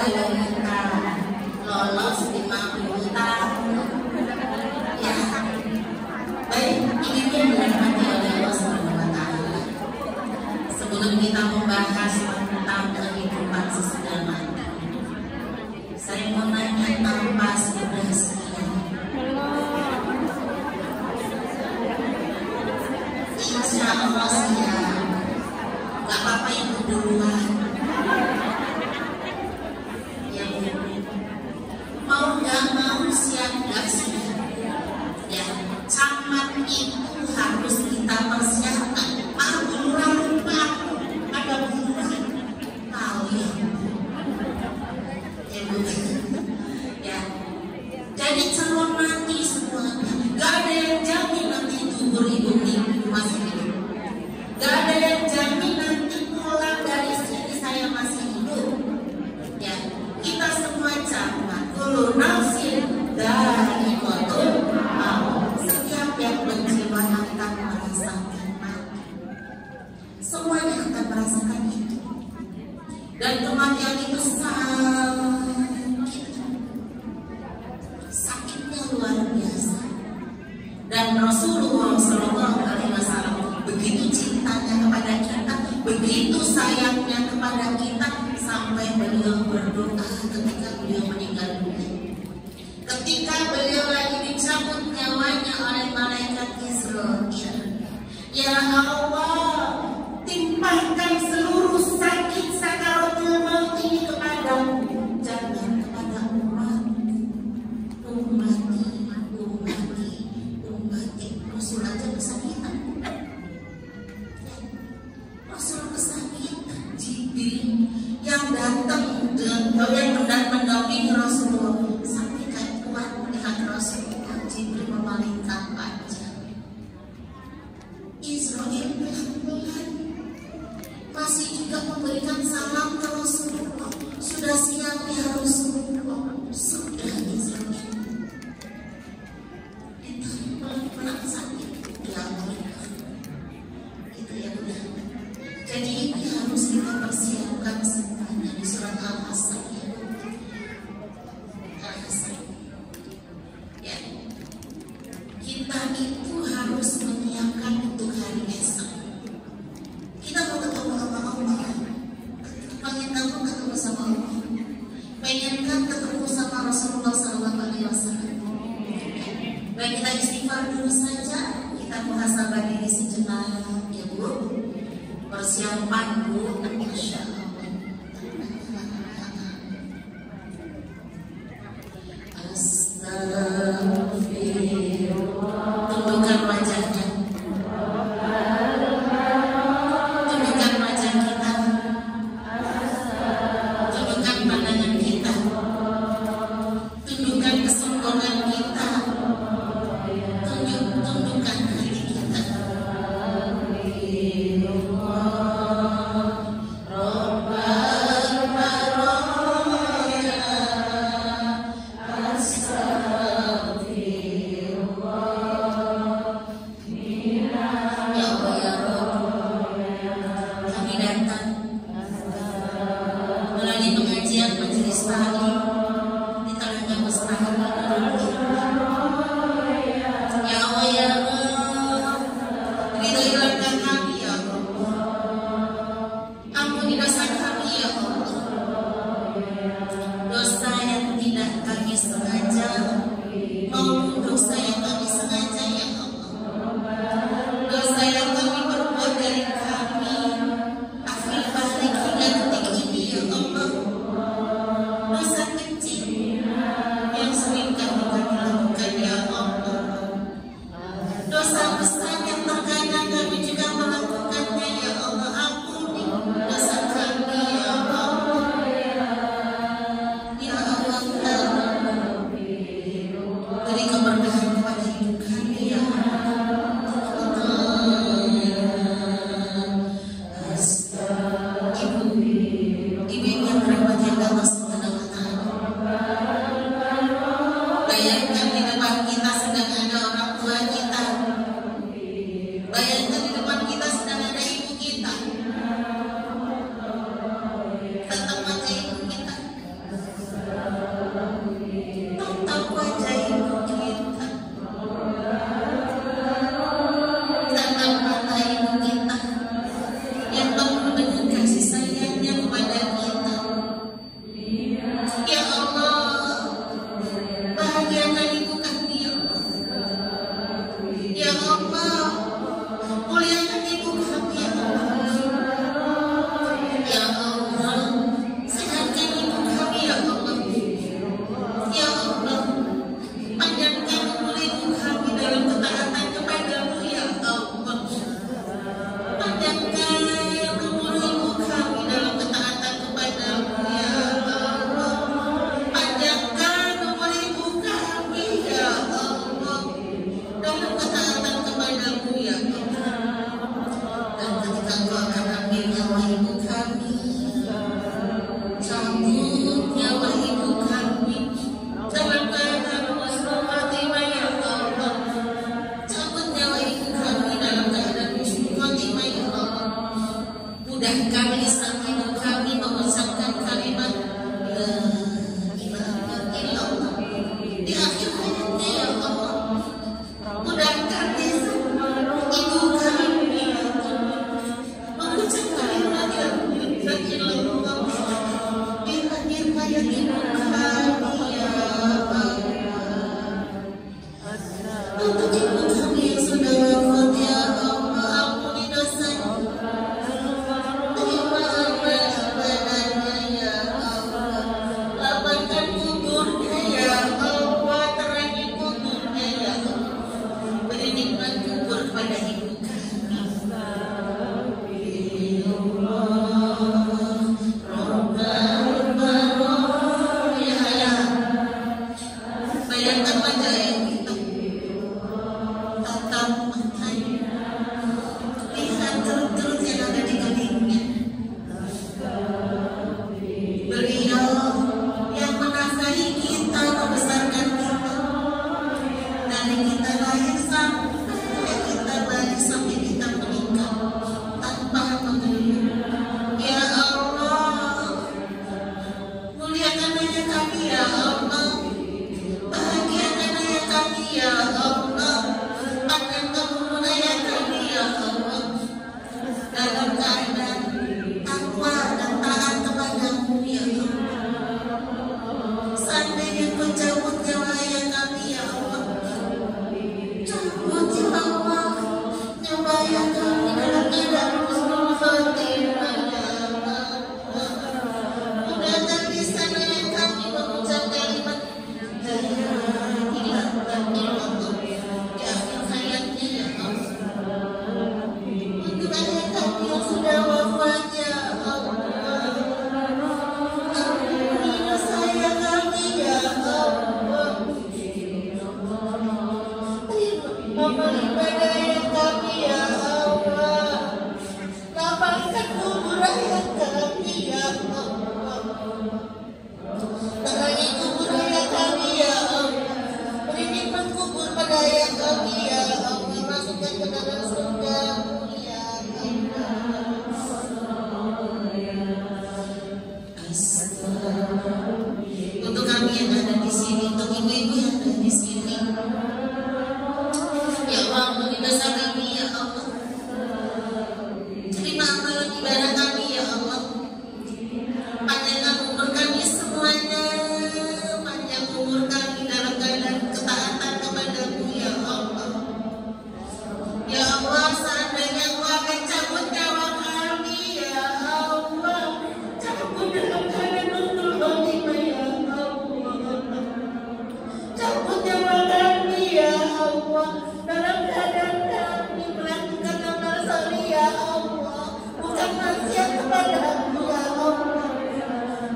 kita lolos 50 tahun. Ya, baik, ini pun dirahmati oleh Allah SWT. Sebelum kita membahas tentang kehidupan sesudah mati, saya mau nanya tanpa sudah sekian. Insya Allah siap, gak apa-apa ibu duluan. Ya, mau gak mau siap gak siap. Ya, camat itu harus kita persiapkan. Mau lurah lupa, ada lurah tahu ya. Ya bu, ya. Jadi calon mati semuanya. Gak ada yang jamin nanti kubur ibu masih hidup. Gak ada yang jamin nanti pulang dari sini saya masih hidup. Ya, kita semua camat. Kullu nafsin dha'iqatul maut. Setiap yang berjiwa akan merasakan mati. Semuanya akan merasakan itu. Dan kematian itu sakitnya luar biasa. Dan Rasulullah SAW begitu cintanya kepada kita, begitu sayangnya kepada kita, sampai beliau berdoa ketika beliau meninggal dunia. Ketika beliau lagi dicabut nyawanya oleh malaikat Israil, ya Allah, timpahkan seluruh sakit sakaratul maut ini kepadamu, jangan kepada ummati. Rasul aja kesakitan. Rasul kesakitan. Jibril yang datang dan mendampingi Rasulullah sampai kayak kuat melihat Rasulullah. Jibril memalingkan wajah. Israel pelan-pelan masih juga memberikan salam ke Rasulullah. Sudah siap ya Rasulullah. Sudah Israel. Ditarik pelan-pelan sakit. Ya gitu ya udah. Jadi ini harus kita persiapkan semuanya di surat Al-Hasan ya. Al-Hasan. Ya. Kita itu harus menyiapkan untuk hari esok. Kita mau ketemu sama Allah. Pengen ketemu sama Allah. Pengen kan ketemu sama Rasulullah SAW. Baik, kita istighfar dulu saja. Kita muhasabah diri sejenak ya Bu. Persiapan Bu, Masya Allah. Astagfirullah. Tundukkan wajahnya. Tundukkan wajah kita. Tundukkan pandangan kita. Tundukkan kesombongan kita. Tundukkan hati kita. surgamu ya Allah. Untuk kami yang ada di sini, untuk ibu-ibu yang ada di sini, ya Allah, bagi dosa kami ya Allah, terima amalan ibadah kami ya Allah, panjangkan umur kami semuanya, panjang umur kami dalam keadaan ketaatan kepadamu ya Allah. Ya Allah, seandainya Engkau akan cabut nyawa kami ya Allah, cabut dalam keadaan nurul khotimah ya Allah, cabut nyawa kami ya Allah dalam keadaan kami melakukan amal saleh ya Allah, bukan maksiat kepadamu ya Allah.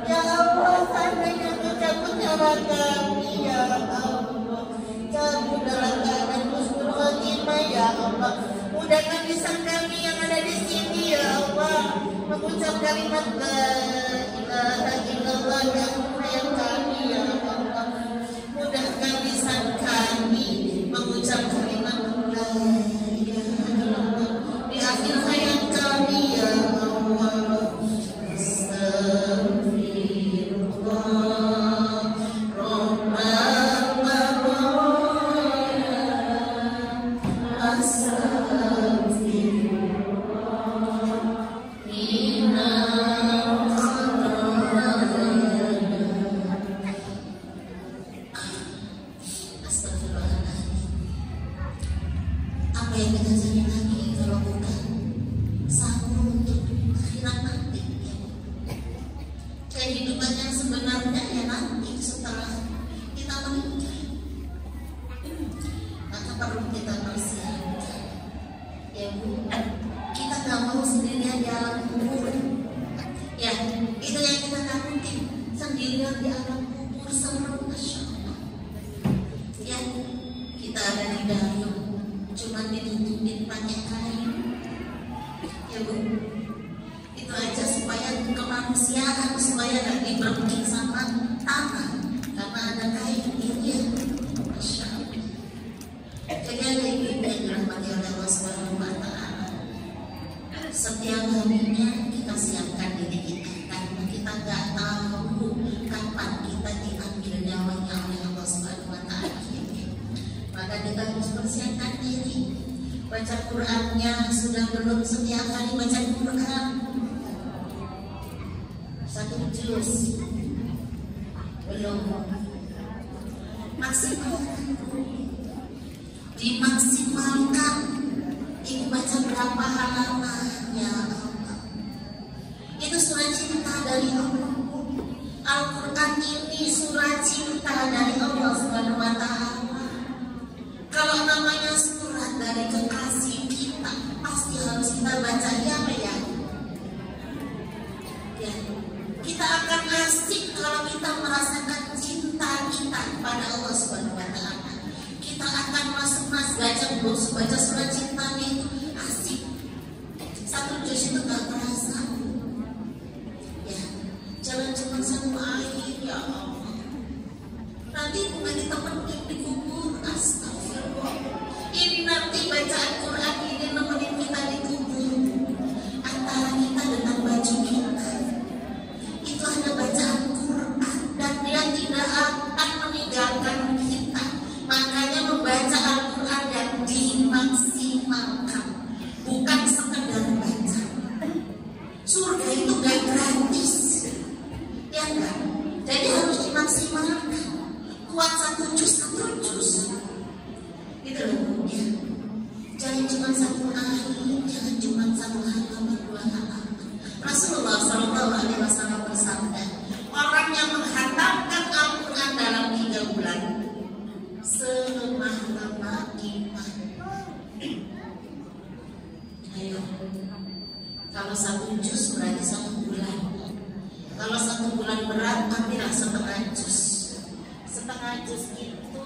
Ya Allah, seandainya Engkau cabut nyawa kami ya Allah, cabut dalam keadaan husnul khotimah ya Allah, mudahkan lisan kami yang ada di sini ya Allah mengucap kalimat la ilaha illallah yang sayang kami ya Allah, mudahkan lisan kami mengucap kalimat la ilaha illallah di akhir hayat kami ya Allah. Apa yang kita cari lagi kalau bukan sambung untuk akhirat nanti ya. Kehidupan yang sebenarnya ya nanti setelah kita meninggal, maka perlu kita persiapkan ya Bu. Kita gak mau sendirian di alam kubur ya, itu yang kita takutin, sendirian di alam kubur serem, Masya Allah ya. Kita ada di dalam cuma ditutupin pakai kain ya Bu, itu aja supaya kemanusiaan, supaya gak diberking sama tanah karena ada kain itu ya. Masya Allah. Jadi ada ibu yang dirahmati oleh Allah Subhanahu wa Ta'ala, setiap harinya kita siapkan diri kita karena kita gak tahu kapan kita diambil nyawanya oleh Allah Subhanahu wa Ta'ala. Maka kita harus persiapkan diri. Baca Qurannya sudah belum setiap hari baca Quran 1 juz belum, maksimalkan, dimaksimalkan. Ibu baca berapa halaman ya Allah, itu surat cinta dari Allah. Al-Quran ini surat cinta dari Allah Subhanahu wa Ta'ala. Kalau namanya surat dari kekasih kita, pasti harus kita baca ya apa ya? Ya, kita akan asik kalau kita merasakan cinta kita kepada Allah Subhanahu wa Ta'ala. Kita akan baca surat cintanya itu asik. 1 juz itu gak terasa. Ya, jangan cuma 1 ayat ya Allah. Nanti bukan ditemenin di kubur. Astagfirullah. Ini nanti bacaan Quran ini nemenin kita di kubur. Antara kita dengan baju kita itu ada bacaan Quran, dan dia tidak akan meninggalkan kita. Makanya membaca Al-Quran dan dimaksimalkan, bukan sekedar baca. Surga itu gak gratis ya kan? Jadi harus dimaksimalkan. Kuat 1 juz gitu loh ya. Jangan cuma 1 ayat, jangan cuma 1 halaman, 2 halaman. Rasulullah SAW bersabda, orang yang menghatamkan Al-Quran dalam 3 bulan selemah-lemah iman. Ayo, kalau 1 juz berarti 1 bulan. Kalau 1 bulan berat, ambillah setengah juz. Setengah juz itu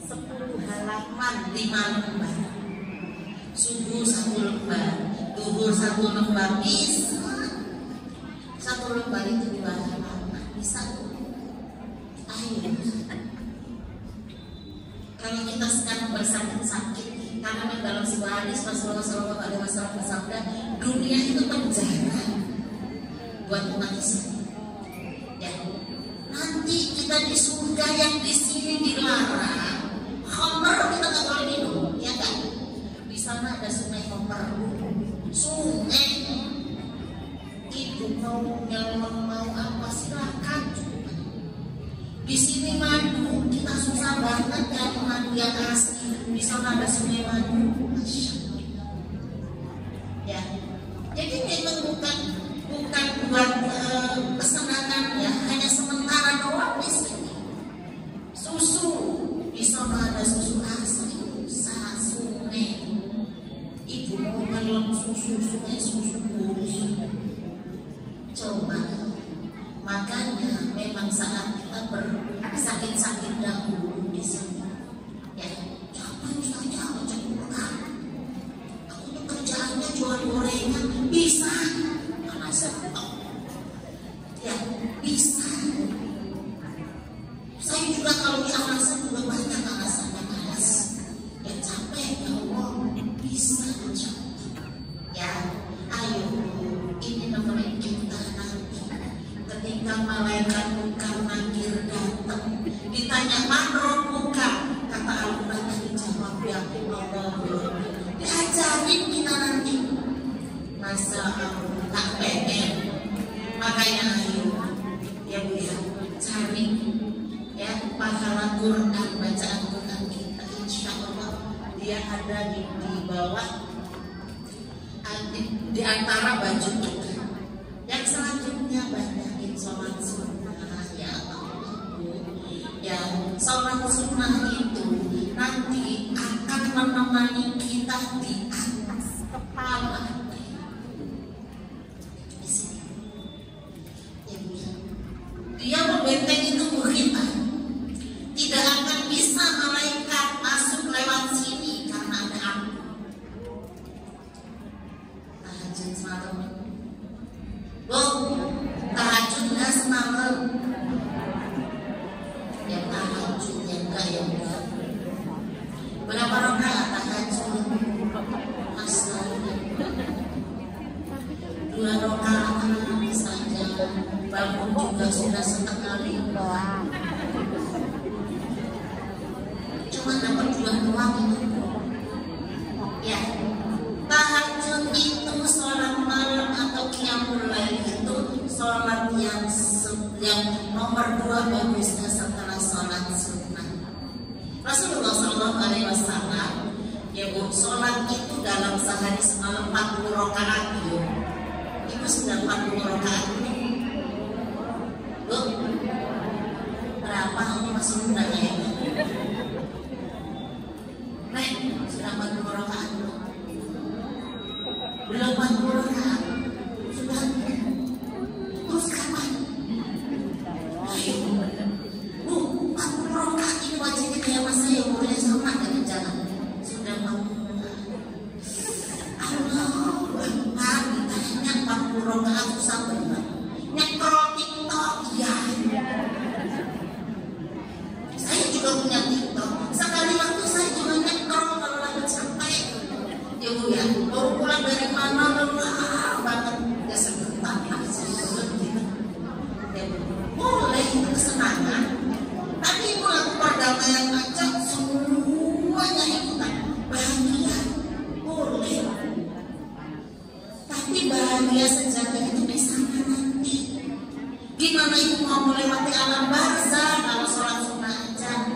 10 halaman, 5 lembar. Subuh 1 lembar, duhur 1 lembar, bisa. 1 lembar itu 2 halaman, bisa. Ayo. Kalau kita sekarang bersakit-sakit, Karena dalam sebuah hadis Rasulullah SAW bersabda, dunia itu penjara buat umat Islam. Ya, nanti kita di surga yang di sini dilarang, khamr kita nggak boleh minum, ya kan? Di sana ada sungai khamr, sungai. Ibu mau nyelam mau apa silakan. Di sini madu kita susah banget cari madu yang asli. Di sana ada sungai madu, ya. Jadi memang bukan buat kesenangan ya, hanya sementara doang di sini. Susu di sana ada susu asli, sungai. Ibu mau nyelam susu sungai susu murni. Coba, makanya memang saat kita bersakit-sakit dahulu di sini. Ya, jangan saja macam orang. Aku tuh kerjaannya jual gorengan, bisa. Alasan, ya bisa. Saya juga kalau di alasan juga banyak alasan yang malas, yang capek ya Allah, bisa mencoba. Ya, ayo, ini namanya kita nanti. Ketika malaikat munkar nakir datang, ditanya man muka, kata Al-Quran dijawab ya Allah. Diajarin kita nanti. Masa aku tak pengen. Makanya ayo, ya Bu ya, cari ya pahala Quran, bacaan Quran kita. Insya Allah dia ada di bawah, di antara baju kita. Yang selanjutnya banyakin sholat sunnah ya Allah. Ya, sholat sunnah itu nanti akan menemani kita di atas kepala. Di sini. Ya, dia membentengi tubuh kita. Tidak akan bisa malaikat masuk lewat sini karena ada aku. Tahajud semalam. Bu, tahajud nggak semalam? Ya tahajud yang enggak ya enggak. Berapa rakaat tahajud? Asalnya 2 rakaat saja. Bangun juga sudah setengah 5. Cuma dapat 2 doang itu. Ya, tahajud itu sholat malam atau qiyamul lail itu sholat yang nomor 2 bagusnya setelah sholat sunnah. Rasulullah SAW ya Bu, sholat itu dalam sehari semalam 40 rakaat Bu. Itu sudah 40 rakaat Bu. Berapa ini masih muda ya? Nek, sudah 40 rakaat Bu. Belum 40 rakaat. Sudah. Terus kapan? Bu, 40 rakaat ini wajibnya kayak mas saya boleh sama dengan jalan. Sudah 40 rakaat. Allah, ditanya 40 rakaat susah banget. Nyekrol TikTok, ya. Saya juga punya TikTok. Sekali waktu saya juga nyekrol kalau lagi capek. Ya Bu ya, baru pulang dari mana lelah banget. Ya sebentar aja. Ya, boleh kesenangan. Tapi itu lagu perdamaian aja semuanya ikutan. Bahagia, boleh. Tapi bahagia sejati itu di sana nanti. Gimana ibu mau melewati alam barzah kalau sholat sunnah aja?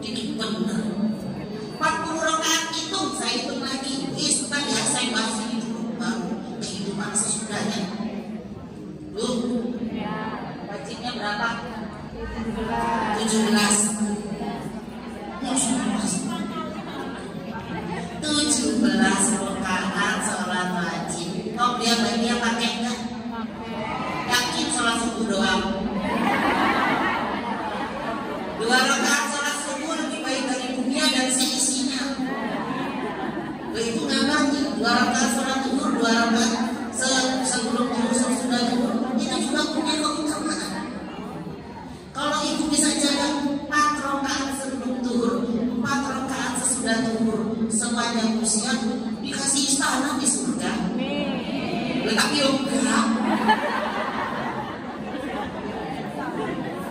Dikit bener. 40 rakaat itu saya hitung lagi. Istilah ya saya bahas ini dulu baru kehidupan sesudahnya. Wajibnya berapa? 17. 17 rakaat sholat wajib. Oh dia baginya pakai enggak? Yakin sholat subuh doang? 2 rakaat sholat subuh lebih baik dari dunia dan seisinya. Itu nggak bagi 2 rakaat sholat zuhur, 2 rakaat sebelum zuhur sudah zuhur. Itu juga punya keutamaan. Kalau ibu bisa jaga 4 rakaat sebelum zuhur, 4 rakaat sesudah zuhur, manusia dikasih istana di surga. Tapi enggak.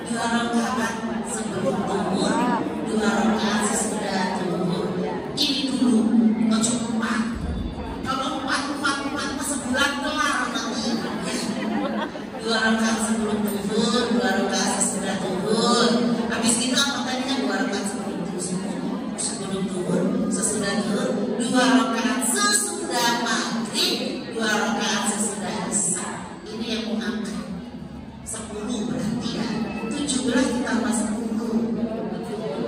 2 rakaat sebelum tuhur, 2 rakaat sesudah tuhur. Ini dulu, ojo 4. Kalau 4 sebulan kelar nanti. 2 rakaat sebelum tuhur, 2 rakaat sesudah tuhur. Habis itu apa tadi kan 2 rakaat sebelum tuhur, sesudah tuhur, 2 rakaat sesudah maghrib, 2 rakaat sesudah isya. Ini yang mengangkat 10 berarti ya. 17 ditambah 10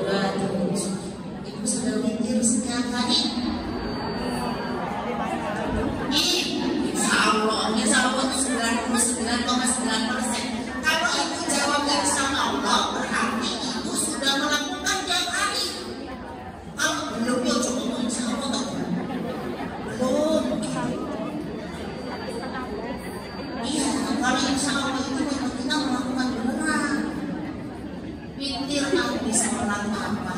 27. Ibu sudah witir setiap hari? Insya Allah itu 99,9%. Kalau ibu jawab insya Allah berarti ibu sudah melakukan tiap hari. Kalau belum ya coba insya Allah belum. Iya, kalau insya Allah itu kita melakukan beneran. Witir habis sholat apa?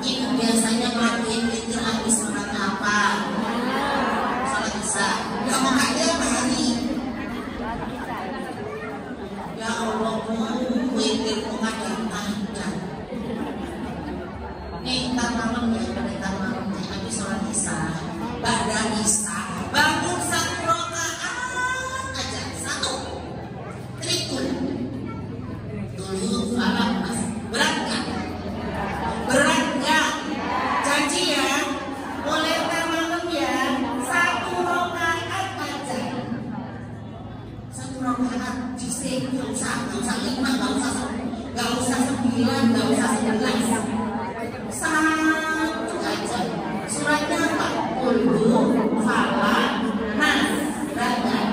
Ibu biasanya ngelakuin witir habis sholat apa? Sholat isya. Ya mau ada apa hari? Ya Allah, witir kok ada. Nih, ntar malam ya, habis sholat isya. Ba'da isya, bangun 1 rakaat aja, 1. Trikul. Dulu falak mas, berat nggak? Berat nggak? Janji ya, mulai ntar malam ya, 1 rakaat aja. 1 rakaat, jisik, nggak usah 5, nggak usah 9, nggak usah 11. 1 aja. Suratnya apa? Qul falak nas. Berat nggak?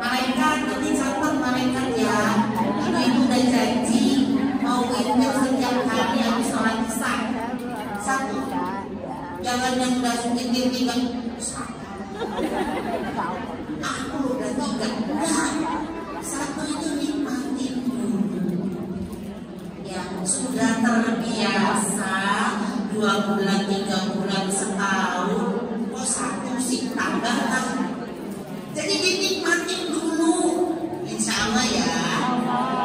Malaikat nanti catat malaikat ya. Ibu udah janji mau witir setiap hari habis sholat isya. 1. Jangan yang udah witir 3. Aku udah 3. Enggak. 1 itu nikmatin dulu. Yang sudah terbiasa 2 bulan, 3 bulan, setahun, kok 1 sih tambah. Jadi dinikmatin dulu. Insya Allah ya.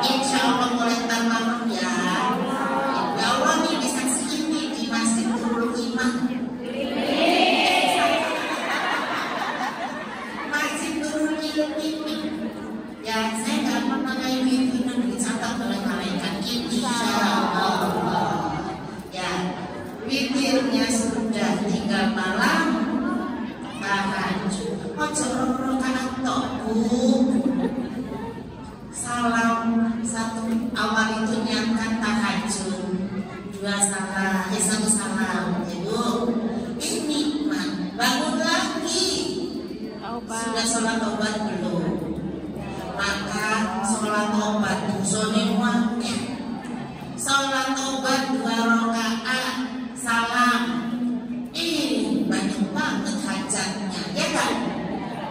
Insya Allah mulai ntar malam ya. Ya Allah nih disaksiin nih di Masjid Nurul Iman. Masjid Nurul Iman. Ya saya nggak pernah kayak gitu dan dicatat oleh malaikat. Insya Allah. Ya witirnya sudah, tinggal malam tahajud. Ojo rakaat tok Bu. Salam 1 awal itu niatkan tahajud, 2 salah, 1 salam Ibu. Ini nikmat. Bangun lagi. Sudah sholat obat belum? Maka sholat obat dosane wakil. Sholat obat 2 rakaat, salam. Banyak banget hajatnya, ya kan?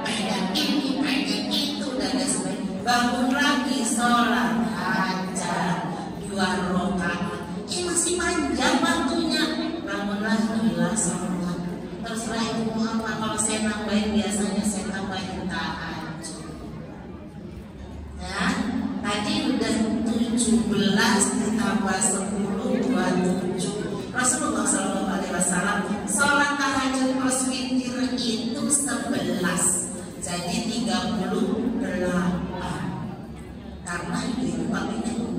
Banyak ini, banyak itu, dan sebagainya. Bangun lagi sholat hajat 2 rakaat. Masih panjang waktunya. Bangun lagi lah sholat. Terserah itu mau apa. Kalau saya nambahin biasanya saya tambahin tahajud. Nah, tadi udah 17 ditambah 10, 27. Rasulullah SAW sholat tahajud plus witir itu 11, jadi 38. Karena itu pakainya 2.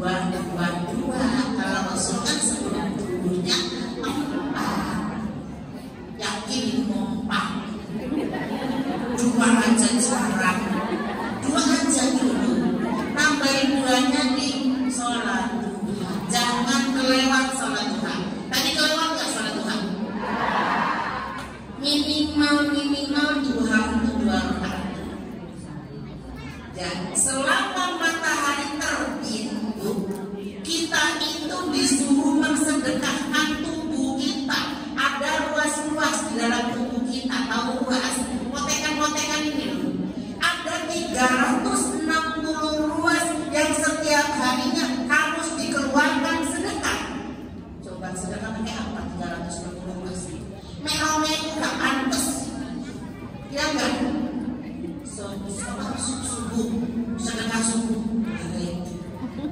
Kalau Rasul kan sebelum tubuhnya 4. Yakin mau 4. 2 aja jarang. 2 aja dulu. Nambahin 2-nya di sholat duha. Jangan kelewat sholat duha. Tadi kelewat nggak sholat duha? Minimal 2 rakaat. Dan selama matahari terbit, kita itu disuruh mensedekahkan tubuh kita. Ada ruas-ruas di dalam tubuh kita. Tahu ruas? Potekan-potekan ini loh. Ada Ya kan? Subuh, sedekah subuh,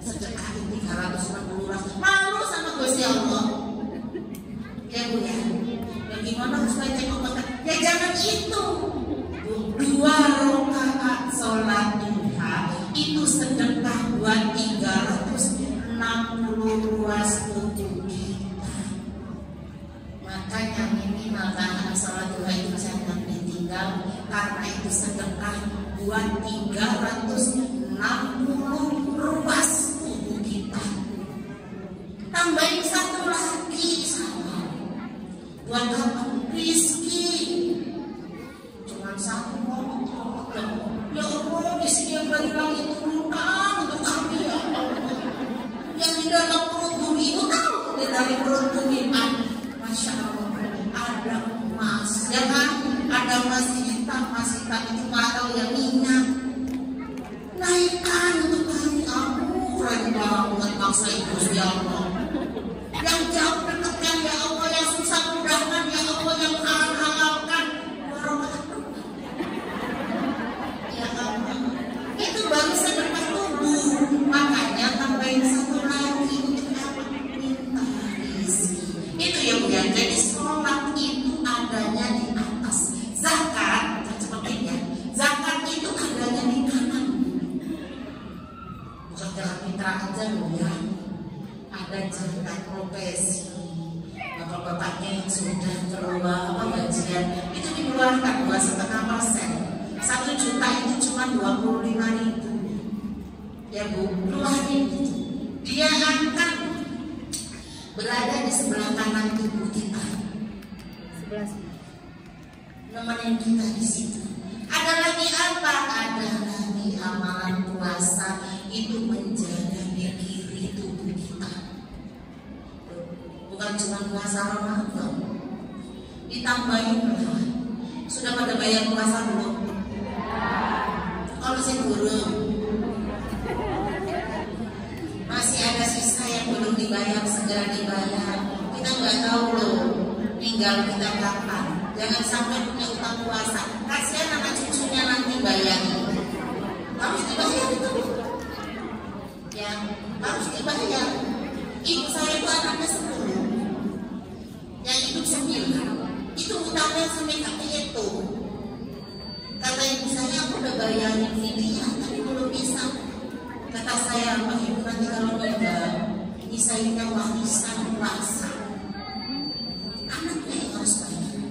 sedekah 360 ras. Malu sama Gusti Allah. Ya Bu ya. Bagaimana supaya cekok makan? Ya jangan itu. 2 rakaat sholat duha itu sedekah buat 360 ruas tubuh kita. Makanya minimal rakaat sholat duha itu jangan ditinggal, karena itu sedekah buat 360 ruas tubuh kita. Tambahin 1 lagi sama buat apa? Rizki. Cuma 1 ngomong, ya Allah, rizki yang dari langit turunkan untuk kami ya Allah. Yang di dalam perut bumi itu tahu, dari perut bumi, Masya Allah, ada emas, ya kan? Ada emas hitam itu atau yang minyak. Naikkan untuk kami, keren banget maksa itu ya Allah. Yang jauh dekatkan ya Allah, yang susah mudahkan ya Allah, yang halalkan ya Allah. Itu baru sedekah tubuh. Makanya tambahin 1 lagi untuk apa? Minta rezeki. Itu ya Bu ya. Jadi sholat itu adanya di atas. Zakat, sepertinya zakat itu adanya di kanan. Bukan zakat mitra aja Bu ya. Ada zakat profesi. Bapak-bapaknya yang sudah keluar gajian itu dikeluarkan 2,5%. 1 juta itu cuma 25.000. Ya Bu, keluarin itu. Dia akan berada di sebelah kanan tubuh kita. Nemenin kita di situ. Ada lagi apa? Ada lagi amalan puasa itu menjaga di kiri tubuh kita. Bukan cuma puasa Ramadan, ditambahin sudah pada bayar puasa belum? Kalau saya belum, masih ada sisa yang belum dibayar, segera dibayar. Kita nggak tahu loh tinggal kita kapan. Jangan sampai punya utang puasa, kasihan anak cucunya nanti bayar. Harus dibayar itu ya, harus dibayar. Ibu saya itu anaknya 10, yang hidup 9. Itu utangnya sampai kaki itu. Kata ibu saya, aku udah bayarin fidyah tapi belum bisa. Kata saya, Pak Ibu nanti kalau meninggal misalnya warisan puasa, anaknya yang harus bayar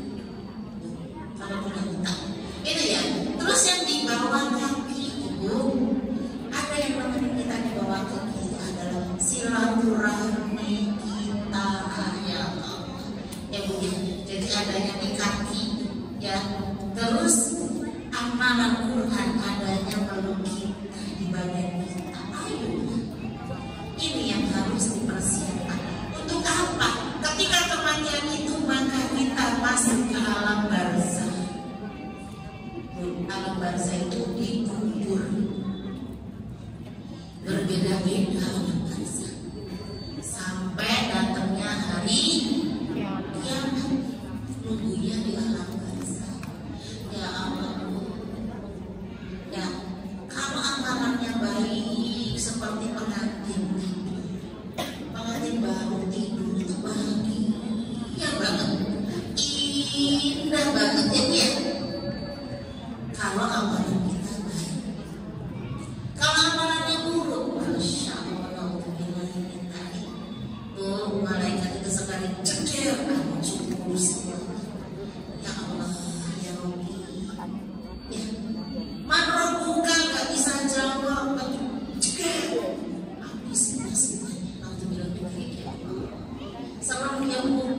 kalau punya utang. Itu ya. Terus yang di bawah kaki Ibu, ada yang namanya kita di bawah kaki itu adalah silaturahmi kita ya Allah. Ya Bu ya. Jadi adanya di kaki ya. Terus amalan Quran adanya meluk kita di badan kita. Ayo, ini yang harus dipersiapkan. Untuk apa? Ketika kematian itu maka kita masuk ke alam barzah. Alam barzah itu dikubur. Berbeda-beda alam barzah. Sampai datangnya hari kiamat. Nunggunya di alam barzah. Ya Allah. Ya, kalau amalannya baik seperti pengantin baru tidur itu bahagia banget, indah banget ya. Kalau amalan kita baik, kalau amalannya buruk, Masya Allah, tuh malaikat itu sekali ceker aku cukup semua. Ya Allah, ya Rabbi, ya. Mana buka gak bisa jawab, ceker. Habis semuanya, aku bilang selalu ya Bu.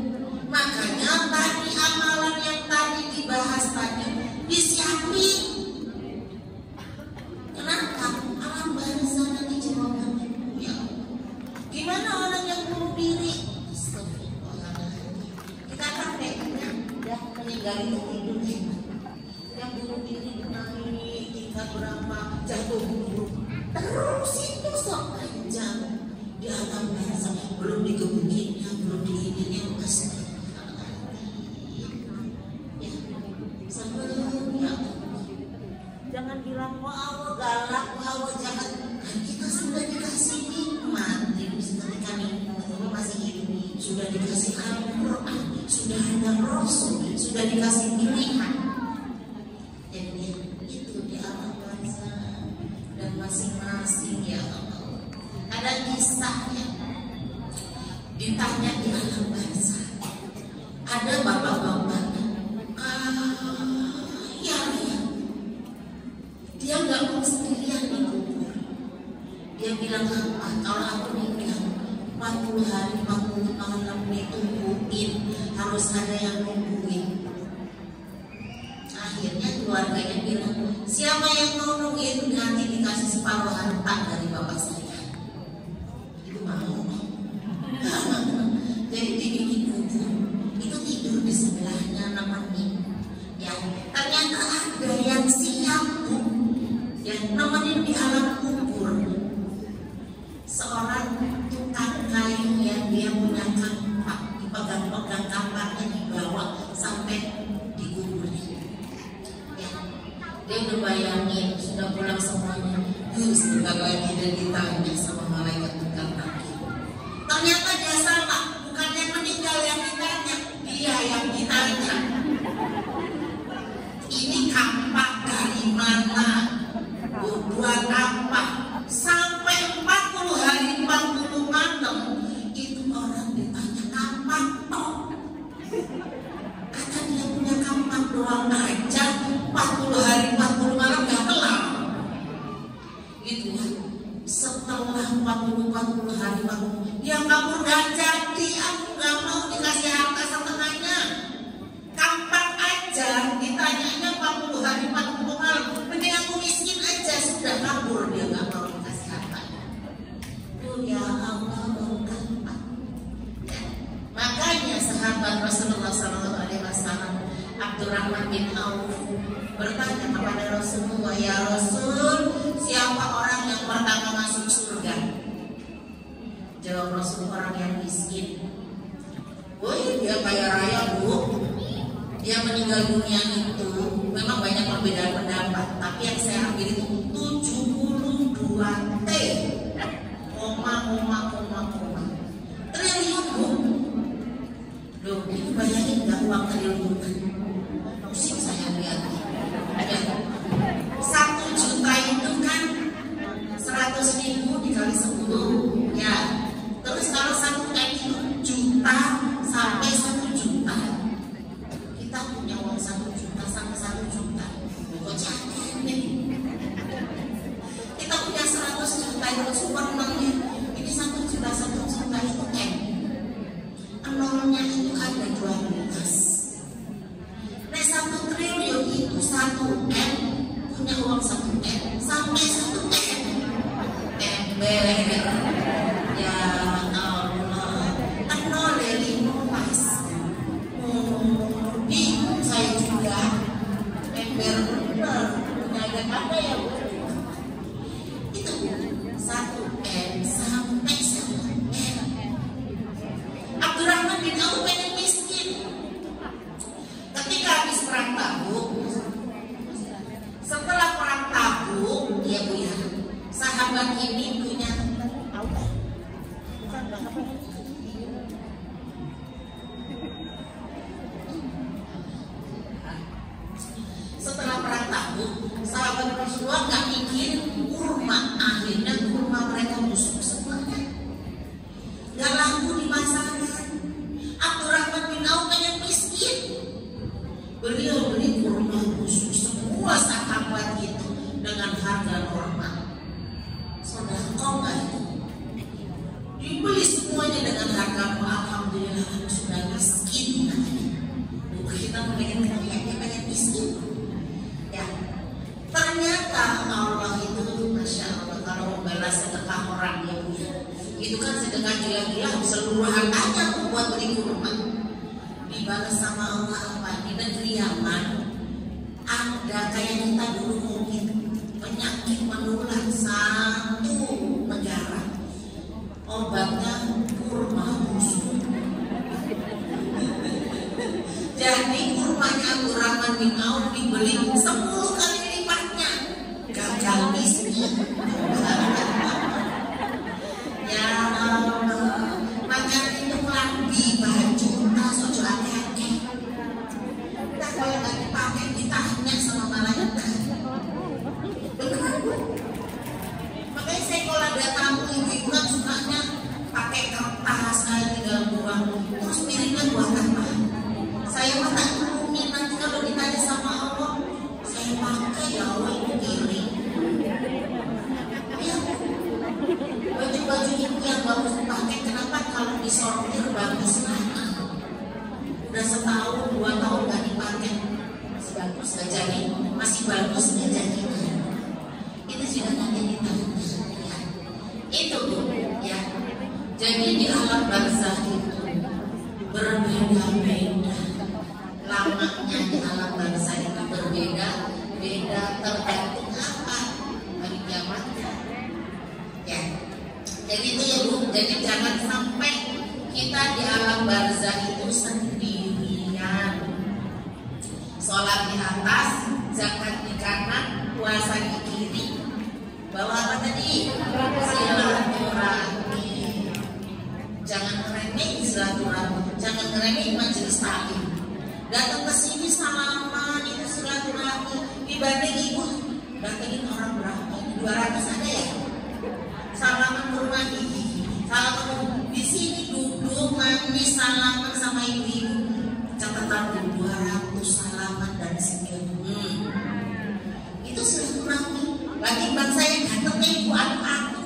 Makanya tadi amalan yang tadi dibahas tadi disiapin. Kenapa? Alam barzah nanti jawabannya ya. Gimana orang yang bunuh diri? Kita kan kayaknya udah meninggal itu tidur hebat. Yang bunuh diri naik tingkat berapa jatuh buruk. Terus itu sok panjang di alam barzah, belum dikebukinnya, belum diininya masih ya, sebelum ya bilang wah galak, wah jahat. Kita sudah dikasih nikmat, ketika nikmat ini masih hidup, sudah dikasih Al-Quran, sudah ada Rasul, sudah dikasih pilihan. Jadi itu di alam bangsa dan masing-masing ya Allah. Ada kisahnya. Ditanya di alam bangsa, ada bapak-bapak kaya, dia nggak mau sendirian di kubur. Dia bilang apa? Kalau aku nikah 40 hari 40 malam ditungguin, harus ada yang nungguin. Akhirnya keluarganya bilang, siapa yang mau nungguin nanti dikasih separuh harta dari bapak saya. Itu mau. Jadi dibikin kubur, itu tidur di sebelahnya namanya. Ya, ternyata ada yang siap tuh, yang namanya di alam kubur. Seorang tukang kayu yang dia punya kampak, dipegang-pegang kampaknya dibawa sampai di kuburnya. Ya, dia udah bayangin sudah pulang semuanya. Sebentar lagi dia ditanya sama malaikat tukang kayu. Ternyata dia salah, bukan yang meninggal yang ditanya, dia yang ditanya. Ini kampak dari mana? Buat apa? Sampai 40 hari 40 malam itu orang ditanya kampak toh. Kata dia punya kampak doang aja 40 hari 40 malam gak kelar. Gitu ya. Setelah 40 hari 40 dia kabur gak jadi. Aku gak mau dikasih harta setengahnya. Kampak aja ditanyanya 40 hari 40 malam. Mending aku miskin aja, sudah kabur dia gak mau dikasih harta. Ya Allah berkampak. Ya. Makanya sahabat Rasulullah SAW Abdurrahman bin Auf bertanya kepada Rasulullah, ya Rasul, siapa orang yang pertama masuk surga? Jawab Rasul, orang yang miskin. Woi, dia kaya raya bu, dia meninggal dunia itu memang banyak perbedaan pendapat, tapi yang saya ambil itu 72 T, koma triliun bu. Loh, itu bayangin nggak uang triliunan? Pusing saya lihat. Ya, 1 juta itu kan 100.000 dikali 10 ya. Terus kalau 1 itu juta sampai 1 juta. Kita punya uang 1 juta sampai 1 juta. Kok cantik nih? Kita punya 100 juta itu super nolnya. Ini 1 juta itu M. Nolnya itu ada 12. Nah 1 triliun itu 1 M, punya uang 1 M sampai 1 M. Ember. Ya Allah, nol dari pas. Bingung saya juga. Ember bener, punya ada ya bu. Itu 1 M sampai 1 M. Abdurrahman bin Auf pengen miskin. Ketika habis perang Tabuk, setelah perang Tabuk, ya bu ya, sahabat ini punya setelah perang Tabuk, sahabat Rasulullah nggak bikin kurma, akhirnya kurma mereka busuk semuanya, nggak laku di pasaran. Abdurrahman bin Auf pengen miskin, beliau beli kurma busuk semua sahabat itu dengan harga normal. Sedangkan nggak itu dibeli semuanya dengan harga, alhamdulillah aku sudah miskin. Kita pengen kaya, dia pengen miskin. Ya, ternyata Allah itu masya Allah kalau membalas sedekah orang ya bu, itu kan sedekah gila-gila seluruh hartanya buat beli kurma. Dibalas sama Allah apa? Di negeri Yaman ada kayak kita dulu mungkin penyakit menular 1 negara, obatnya kurma busuk. Jadi kurmanya Abdurrahman bin Auf dibeli 10 kali lipatnya. jadi masih bagus nggak jadinya, itu juga nanti ditanya ya. Itu Bu ya. Jadi di alam barzah itu berbeda-beda, lamanya di alam barzah itu berbeda-beda tergantung apa hari kiamatnya ya. Jadi itu ya Bu, jadi jangan sampai kita di alam barzah itu sendirian. Sholat di atas, zakat di kanan, puasa di kiri. Bawa apa tadi? Silaturahmi. Jangan ngeremehin silaturahmi, jangan ngeremehin majelis taklim. Datang ke sini salaman itu silaturahmi. Dibanding ibu, datengin orang berapa? 200 ada ya? Salaman ke rumah gigi, salaman di sini duduk manis salaman sama ibu-ibu. Catatan 200 salaman dan sekian. Itu silaturahmi. Bagi bangsa yang gantengnya ibu anak-anak,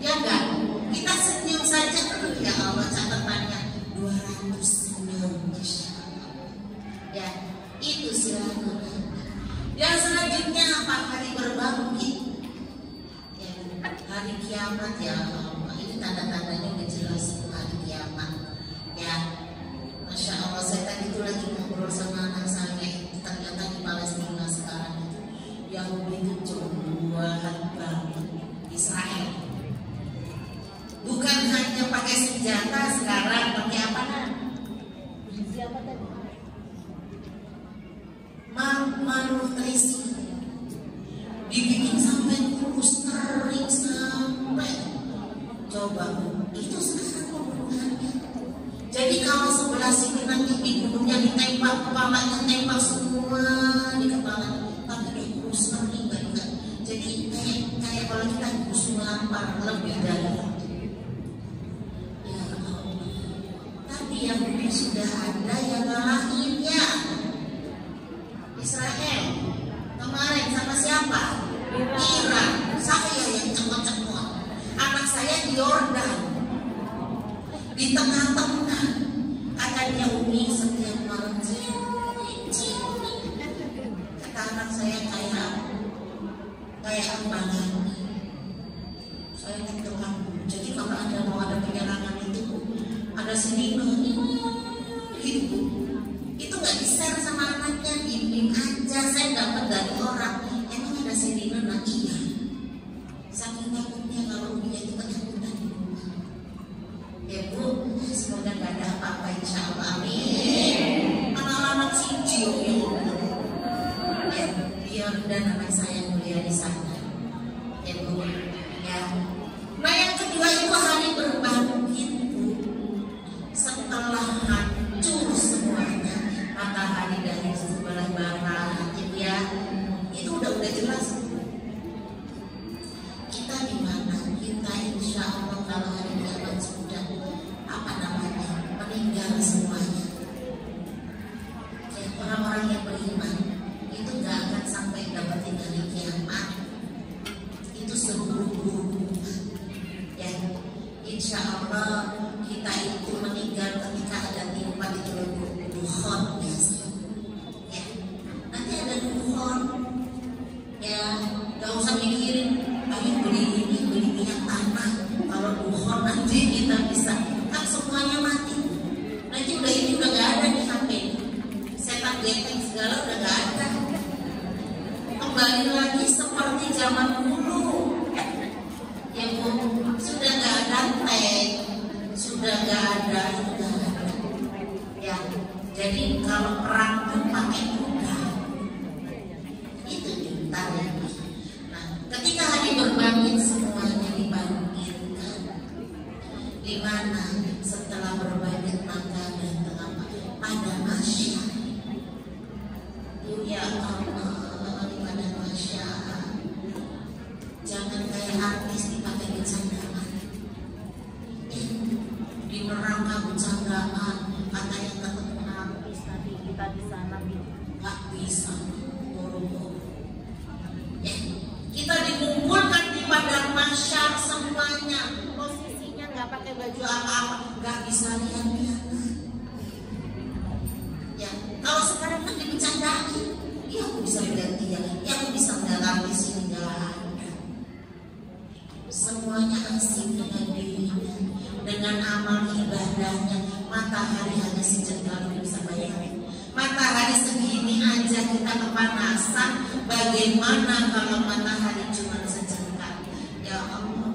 ya enggak? Kita senyum saja ya Allah, catatannya 200 senyum. Ya, itu silaturahmi. Yang selanjutnya apa? Hari berbangkit. Ya, hari kiamat ya Allah. Ini tanda-tandanya udah jelas hari kiamat. Ya. Masya Allah, saya tadi itu lagi ngobrol sama anak saya. Ternyata di Palestina sekarang itu Yahudi itu jahat banget. Israel bukan hanya pakai senjata, sekarang pakai apa? Siapa tadi? Malnutrisi, dibikin sampai kurus kering sampai. Coba itu sekarang pembunuhannya. Jadi kalau sebelah sini nanti dibunuhnya ditembak, kepalanya tembak semua di kepala, tapi dia kurus kering banget. Jadi kayak kalau kita kurus melampar lebih dari itu. Ya Allah. Tapi yang sudah ada yang ngalahinnya. Israel kemarin sama siapa? Iran. Saya yang cekot-cekot. Anak saya di Yordan. Di tengah-tengah katanya Umi setiap malam cium. Kata anak saya kayak apa lagi? Saya gitu-gitu. Jadi kalau ada mau ada penyerangan itu ada sirine gitu. Itu nggak di-share sama anaknya, bimbing aja. Saya dapat dari orang emang ada sirine nanti ya. Saking takutnya kalau Umi itu ketakutan. Ya Bu, semoga gak ada apa-apa insya Allah, amin. Anak-anak cincin ya, biar dan anak saya mulia di sana. Ya Bu, ya. Nah yang kedua itu hari berbangkit Bu. Setelah hancur semuanya, matahari dari sebelah barat ya, itu udah jelas. Kita di mana? Kita insya Allah kalau hari kiamat sudah meninggal semuanya. Ya, orang-orang yang beriman itu gak akan sampai dapetin hari kiamat. Itu seburuk-buruk. Ya, insya Allah kita itu meninggal ketika ada tiupan itu dukhon biasa. Ya, nanti ada dukhon. Ya, gak usah mikirin, ayo beli ini, beli minyak tanah. Kalau dukhon nanti kita bisa, kan semuanya mati. Nanti udah ini udah gak ada nih HP. Setan gepeng segala udah gak ada. Kembali lagi seperti zaman dulu. Ya Bu, sudah gak ada tank, sudah gak ada itu gak ada. Ya, jadi kalau perang pun pakai kuda. Itu pintar ya. Nah, ketika hari berbangkit semuanya dibangkitkan. Di mana setelah berbangkit maka datang apa? Pada masyarakat. Ya Allah, di pada masyarakat. Jangan kayak artis dipakai bercandaan. Di neraka bercandaan, kata yang ketemu artis tadi kita di sana nggak bisa. Kita dikumpulkan di padang mahsyar semuanya. Posisinya nggak pakai baju apa-apa, nggak bisa lihat-lihat. Ya, kalau sekarang kan dibicarain, ya aku bisa melihat dia, ya aku bisa melihat di sini, nggak ada. Semuanya asing dengan dirinya, dengan amal ibadahnya. Matahari hanya sejengkal bisa bayangin. Matahari segini aja kita kepanasan, bagaimana kalau matahari cuma sejengkal? Ya Allah,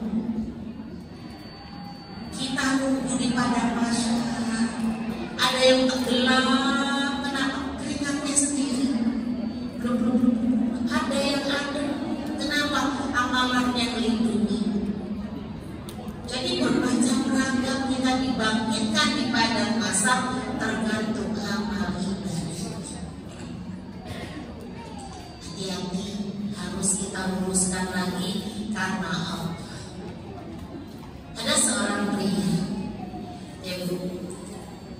kita nunggu di padang mahsyar. Ada yang tenggelam, kenapa? Keringatnya sendiri. Belum. Ada yang ada, kenapa? Amalannya melindungi. Jadi bermacam ragam kita dibangkitkan di padang mahsyar tergantung amal ibadah. Hati-hati, harus kita luruskan lagi karena Allah. Ada seorang pria, ya Bu,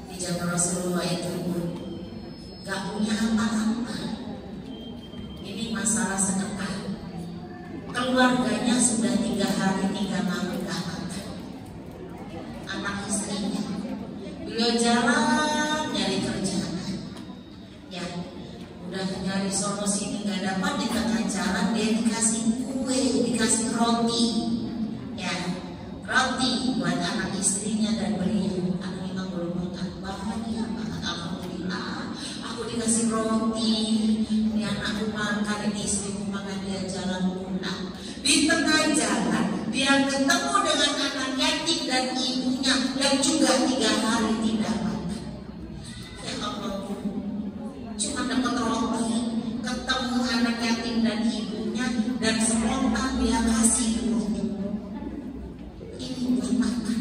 di zaman Rasulullah itu gak punya apa-apa. Ini masalah sedekah. Keluarganya sudah 3 hari 3 malam gak makan. Anak istrinya, beliau jalan nyari kerjaan. Ya, udah nyari sono sini gak dapat, di tengah jalan dia dikasih kue, dikasih roti. Ya, roti buat anak istrinya dan beliau. Anak memang belum makan, bahagia banget. Alhamdulillah, aku dikasih roti. Ini anakku makan, ini istriku makan, dia jalan pulang. Di tengah jalan dia ketemu dengan anak yatim dan ibunya yang juga 3 hari tidak makan. Ya Allah, cuma dapat roti, ketemu anak yatim dan ibunya, dan spontan dia kasih dulu. Ini buat makan.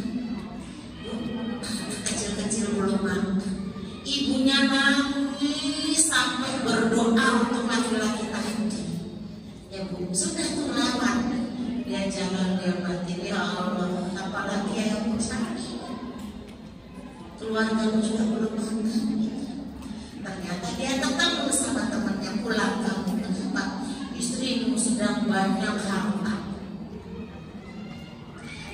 Anak kecil-kecil belum makan. Ibunya nangis sampai berdoa untuk laki-laki tadi. Ya Bu, sudah tuh lewat. Dia jangan dia batin, ya Allah, apalagi yang sakit. Keluarga juga belum makan. Ternyata dia tetap bersama temannya pulang kampung. Kenapa? Istrimu sedang banyak harta.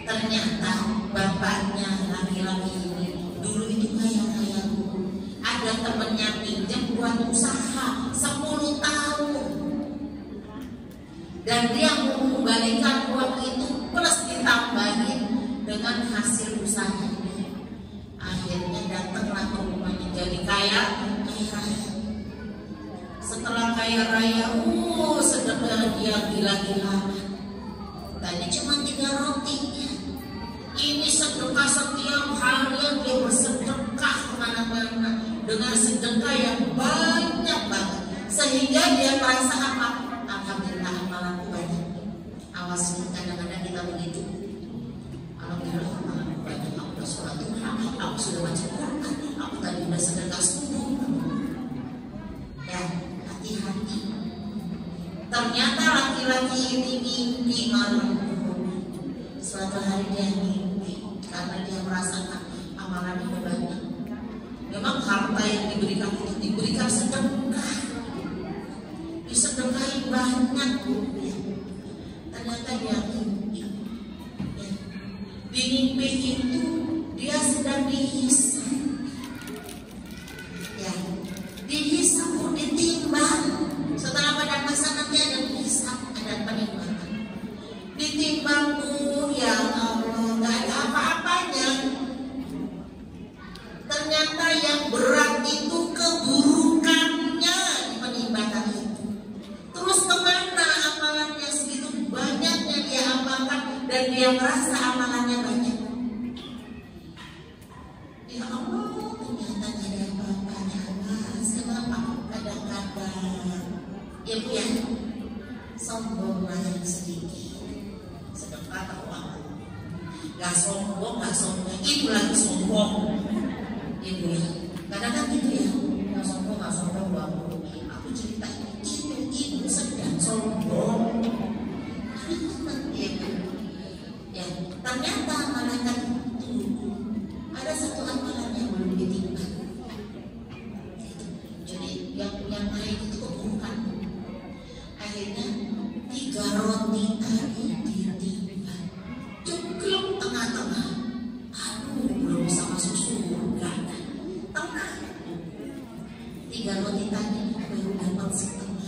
Ternyata bapaknya laki-laki ini dulu itu kaya-kaya Bu. Ada temennya pinjam buat usaha 10 tahun. Dan dia mau mengembalikan uang itu plus ditambahin dengan hasil usahanya. Akhirnya datanglah ke rumahnya jadi kaya raya. Setelah kaya raya, sedekah dia gila-gila. Tadi cuma 3 roti. Ini sedekah setiap hari, dia bersedekah kemana-mana dengan sedekah yang banyak banget, sehingga dia merasa apa? Alhamdulillah, amalanku banyak. Awas, kadang-kadang kita begitu. Alhamdulillah, amalanku banyak. Aku sudah sholat duha, aku sudah baca Quran, aku tadi sudah sedekah subuh. Ya, hati-hati. Ternyata laki-laki ini mimpi malam. Suatu hari dia mimpi karena dia merasakan amalannya banyak. Memang harta yang diberikan itu diberikan sedekah, disedekahin banyak Bu. Ternyata dia mimpi. Di mimpi itu dia sedang dihisap. Ya, dihisap pun ditimbang. Setelah pada masa nanti ada dihisap, ada penimbangan. Ditimbang ya Allah, nggak ada apa-apanya. Ternyata yang berat itu keburukannya di penimbangan itu. Terus kemana amalannya segitu banyaknya dia amalkan dan dia merasa amalannya banyak. Ya Allah, ternyata nggak ada apa-apanya. Mas, kenapa kadang-kadang ya Bu ya, sombonglah yang sedikit. Sedekah uang, gak sombong, itu lagi sombong. Ibu ya, kadang-kadang gitu ya, gak sombong uang. Aku cerita ibu sedang sombong. Ibu, ya ternyata malaikat itu ada satu amalan yang belum ditimbang. Jadi yang lain itu keburukan. Akhirnya 3 roti tadi ditimbang, cukup tengah-tengah. Aduh, belum bisa masuk surga. Tengah 3 roti tadi baru dapat setengah.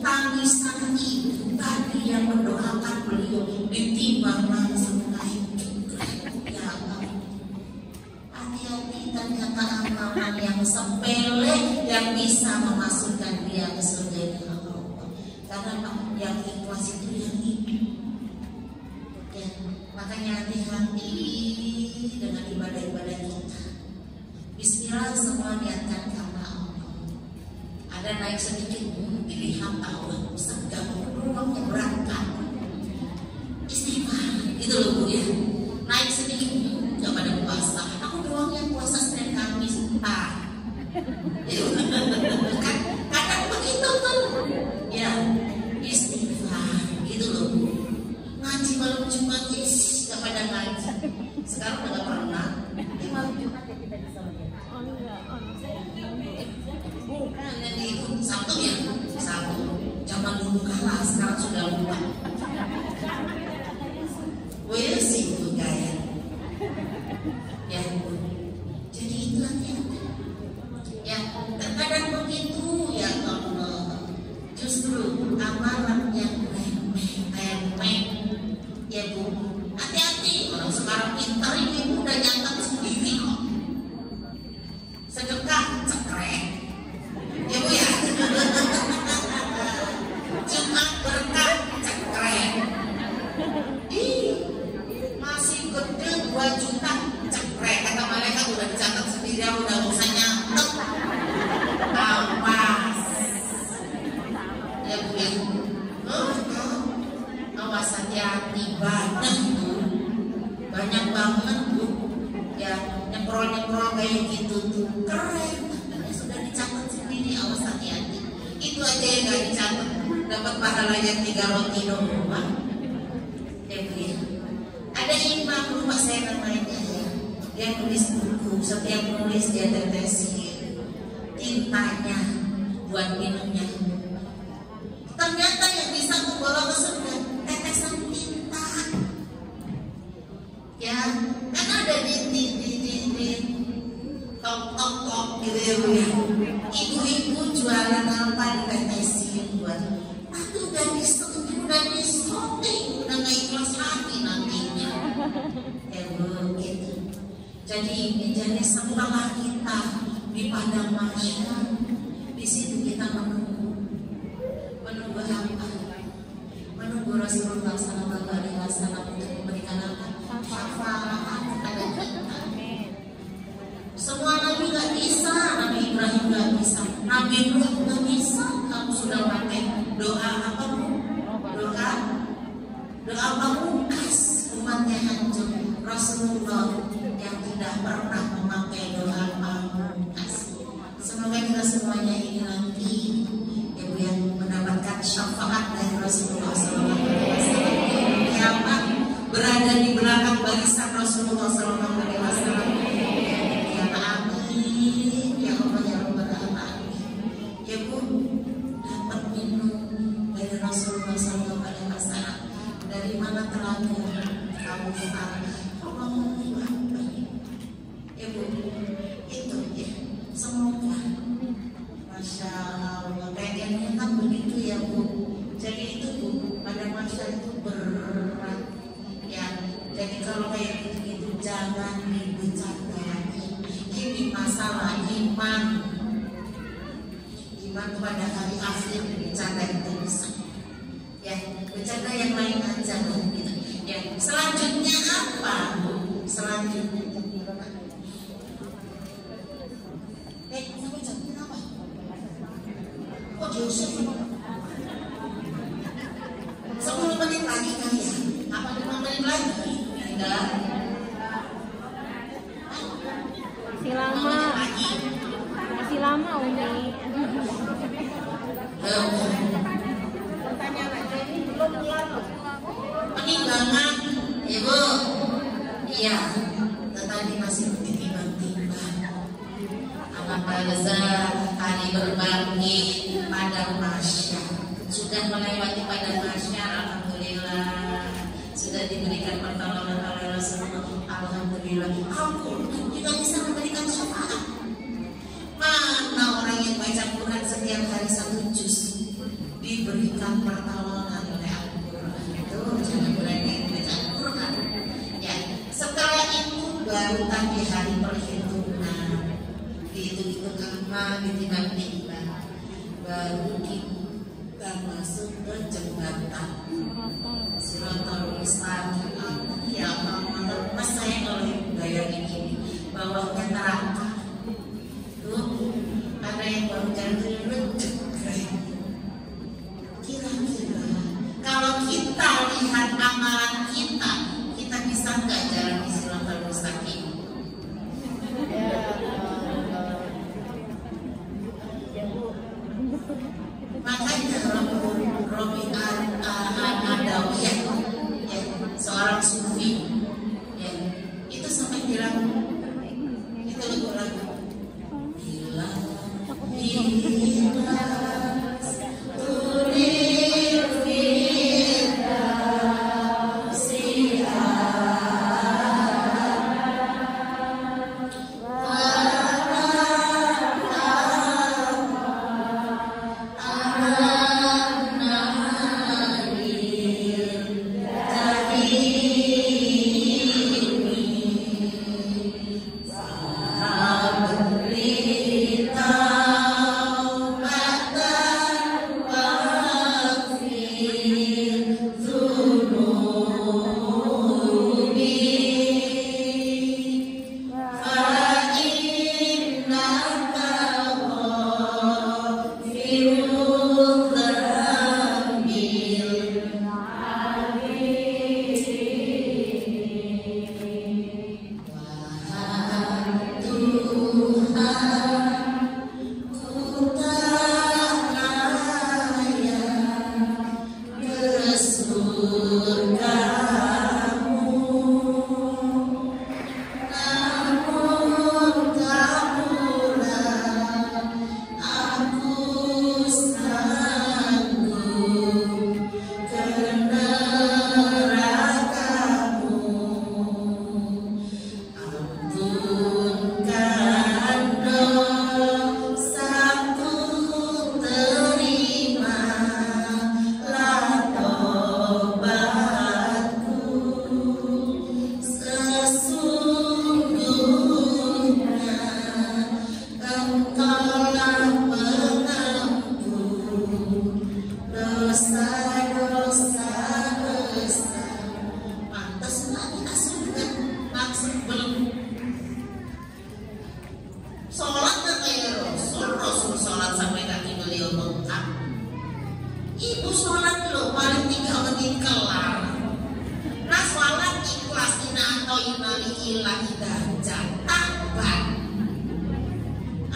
tangisan ibu tadi yang mendoakan beliau ditimbang langsung naik. Ya Allah, hati-hati, ternyata amalan yang sepele yang bisa memasukkan dia ke surga Allah. Karena yang ikhlas itu yang hidup. Ya, makanya hati-hati dengan ibadah-ibadah kita. Bismillah, semua niatkan karena Allah. Ada naik sedikit, dilihat Allah, sedang ruangnya berangkat. Istighfar, itu loh Bu ya. Naik sedikit, nggak pada puasa. Aku ruangnya puasa Senin Kamis, kadang begitu tuh. Ya, istighfar, gitu loh Bu. Ngaji malam Jumat, nggak pada ngaji. Sekarang udah nggak pernah. Ini malam Jumat ya kita bisa lihat. Bukan yang itu Sabtu ya, Sabtu. Zaman dulu kalah, sekarang sudah lupa. Wes itu gaya. Ya, jadi itu hati-hati. Ya, terkadang begitu ya Allah. Justru amalan yang remeh, ya Bu. Hati-hati, orang sekarang pintar ini udah nyatet sendiri kok. Sedekah cekrek, ya Bu ya. Jumat berkah cekrek. Masih gede 2 juta cekrek. Kata mereka udah dicatat sendiri, udah gak usah nyatet. Awas, ya Bu ya. Awas, hati-hati banget Bu. Banyak banget Bu. Ya, nyeprol-nyeprol kayak gitu tuh keren. Tapi sudah dicatat sendiri, awas hati-hati. Itu aja yang gak dicatat, dapat pahalanya 3 roti doang. Ya Bu ya. Ada imam, lupa saya namanya ya. Dia nulis buku, setiap nulis dia tetesin tintanya buat minumnya. Ternyata yang bisa membawa ke surga tetesan tinta. Ya, kan ada di tok gitu ya Bu ya. Ibu-ibu jualan apa ditetesin buat. Aduh, udah disetujui, udah disorting, udah gak ikhlas hati nantinya. Ya Bu gitu. Jadi ini jadi setelah kita di padang mahsyar, di situ kita menunggu apa? Menunggu Rasulullah SAW untuk memberikan apa? Syafaat kepada kita. Semua nabi nggak bisa, Nabi Ibrahim nggak bisa, Nabi Nuh nggak bisa. Kamu sudah pakai doa apa Bu? Doa pamungkas umatnya hancur. Rasulullah yang tidak pernah memakai doa pamungkas. Semoga kita semuanya ini nanti ya Bu yang mendapatkan syafaat dari Rasulullah SAW. Kiamat berada di belakang barisan Rasulullah SAW. Rasulullah SAW dari mana telaga kamu ya Bu, itu ya. Semoga Masya Allah pengennya kan begitu ya Bu. Jadi itu Bu, pada masa itu berat ya. Jadi kalau kayak gitu jangan dibicarakan. Ini masalah iman kepada hari akhir bercanda itu bisa. Ya, bercanda yang lain aja gitu. Ya, selanjutnya apa Bu? Selanjutnya sampai jam berapa? Kok Joseph 10 menit lagi kan ya? Apa 5 menit lagi? Enggak. Masih lama. Masih lama Umi. Penimbangan, Ibu. Iya, tetapi masih ditimbang-timbang. Apabila hari berbagi pada mahsyar sudah melewati pada mahsyar, alhamdulillah sudah diberikan pertolongan oleh Rasulullah. Alhamdulillah. Ampun, juga bisa memberikan syafaat. Mana orang yang baca Quran setiap hari 1 juz diberikan pertolongan oleh Al-Quran. Itu jangan berani baca Al-Quran. Ya, setelah itu baru tadi hari perhitungan, dihitung-hitung amal, ditimbang-timbang, baru kita masuk ke jembatan Shiratal Mustaqim. Ya Allah, mas saya kalau bayangin ini bawahnya neraka tuh ada yang baru jalan kira-kira kalau kita lihat amalan kita bisa nggak jalan di Shiratal Mustaqim? Makanya Robi Adawi ya, seorang sufi ya, itu sampai bilang itu lagu bilang Ibu sholat lo paling 3 menit kelar. Nah sholat ikhlas atau inali ilahi darjat tabat.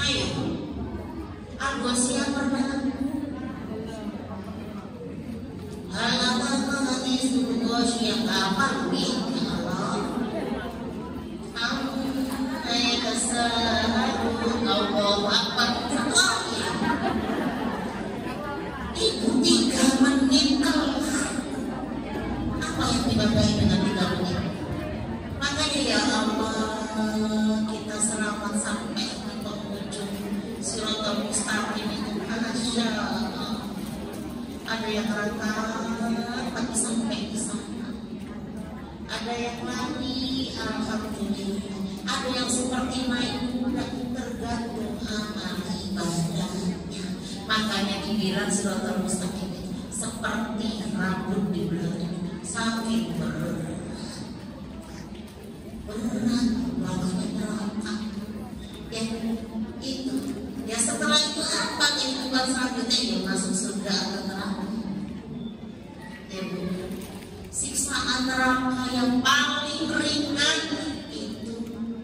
Ayo, aku siap pernah. Halaman di sumber siap apa nih? Ayo kesalahan Allahu Akbar. Itu 3 menit kelar. Apa yang dibandai dengan 3 menit? Makanya ya Allah, kita selamat sampai di penghujung Shiratal Mustaqim itu. Masya Allah, ada yang rangkap tapi sampai di sana, ada yang lari alhamdulillah, ada yang seperti main kuda, tergantung amal ibadahnya. Makanya dibilang Shiratal Mustaqim itu seperti rambut di belakang, saking berat bawahnya neraka. Ya itu. Ya setelah itu apa kehidupan selanjutnya? Ya masuk surga atau neraka. Ya Bu, siksaan neraka yang paling ringan itu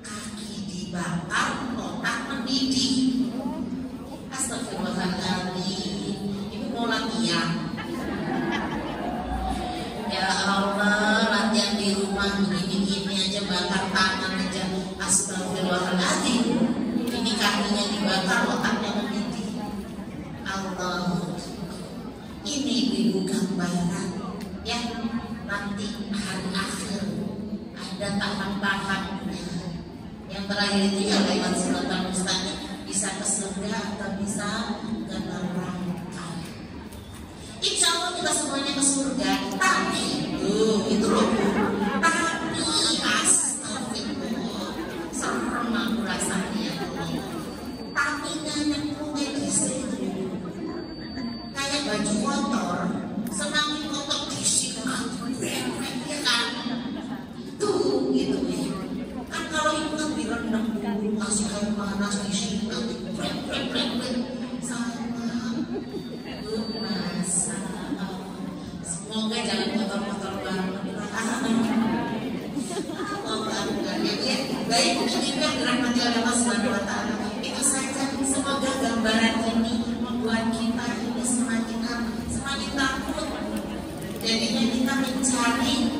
kaki dibakar, otak mendidih. Astagfirullahaladzim, ibu mau latihan. Ya Allah, latihan di rumah begini-gini aja, bakar tangan aja. Astagfirullahaladzim, ini kakinya dibakar, otaknya mendidih. Allah, ini ibu gambaran ya, nanti hari akhir ada tahap-tahapnya. Yang terakhir itu ya lewat Shiratal Mustaqim, bisa ke surga atau bisa ke neraka. kita semuanya ke surga, tapi itu loh, tapi astagfirullah, serem aku rasanya. Tapi nenekku kayak baju kotor, semakin kotor disikat, ya kan? Tuh gitu ya. Kan kalau itu kan direndam, kasih air panas disikat, semoga jangan kotor-kotor banget. Baik, ini yang dirahmati oleh Allah Subhanahu wa Ta'ala. Itu saja, semoga gambaran ini membuat kita ini semakin takut. Jadinya kita mencari